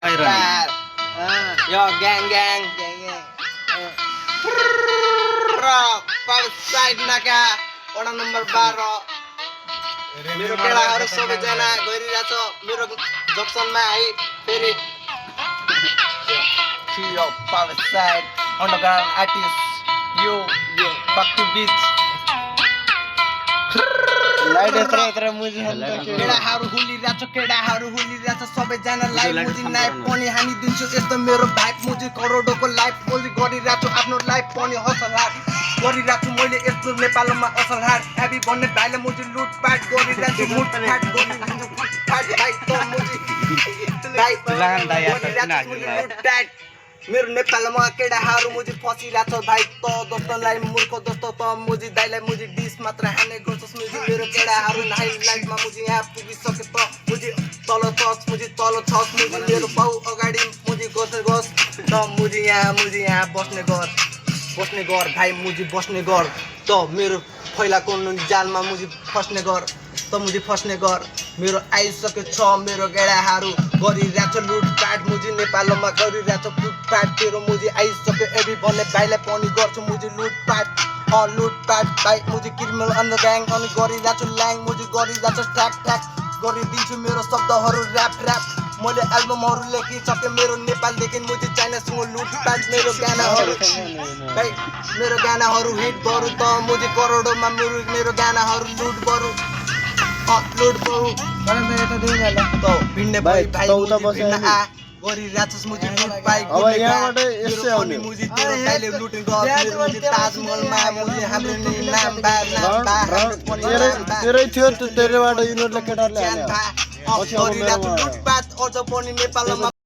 Yo gang side नाका वडा number 12 मेरो केटाहरु सबैजना गइरहेछ मेरो जक्सनमा आई फेरि यो पावर साइड अन्डरग्राउन्ड आर्टिस्ट यो back to beach लाइट यत्र मुजी केटाहरु हुलिरहेछ सबैजना लाइभ मुजी नाइफ पनि हामी दिन्छु यस्तो मेरो भाइब मुजी करोडको लाइफ मुजी गरिरहेछ आफ्नो लाइफ पनि हसल हार गरिरहेछ मैले यस्तो नेपालमा असल हार हेभी भन्ने भाइले मुजी लुटपाट गरिरहेछ मुट फाट गरिरहेछ फाट भाइ त मुजी भाइ लुटपाट मेरो नेपालमा केटाहरु मुजी फसिरहेछ भाइ त दोस्तलाई मूर्ख दोस्त त मुजी दाइलाई मुजी डिस मात्र हाने गर्छस् मुजी मेरो केटाहरु नाइ लाइफमा मुजी यहाँ पुगिसके त मुजी तल छस् मुजी मेरो बाउ अगाडि मुजी गस त मुजी यहाँ बस्ने गर भाइ मुजी बस्ने गर त मेरो फैलाको जालमा मुजी फस्ने गर त मुजी फस्ने गर मेरो आइसके छ मेरो केटाहरु गरिरहेछ लुटपाट मुजी नेपालमा गरिरहेछ लुटपाट तेरो मुजी आइसके एबी भन्ने भाइलाई पनि गर्छु मुजी लुटपाट भाइ मुजी क्रिमिनल अन्डर ग्याङ अनि गरिरहेछ ल्याङ मुजी गरिरहेछ ट्र्याक गरिदिन्छु मेरो शब्दहरु र्याप मैले एल्बमहरु लेखिसके मेरो नेपालदेखि मुजी चाइनासँग लुटपाट मेरो गानाहरु हिट गरु त मुजी करोडमा मेरो गानाहरु लुट गरु त भिन्ने भाइ गरिरहेछस् मुजी लुटपाट अब यहाँबाट यसै आउने मुजी तेरो काइले लुटिङ गर मेरो मुजी ताजमहलमा मुजी हाम्रो नाम तेरै थियो तेरेबाट युनिटले केटारले हाल्यो गरिरहेछ लुटपाट अझ पनि नेपालमा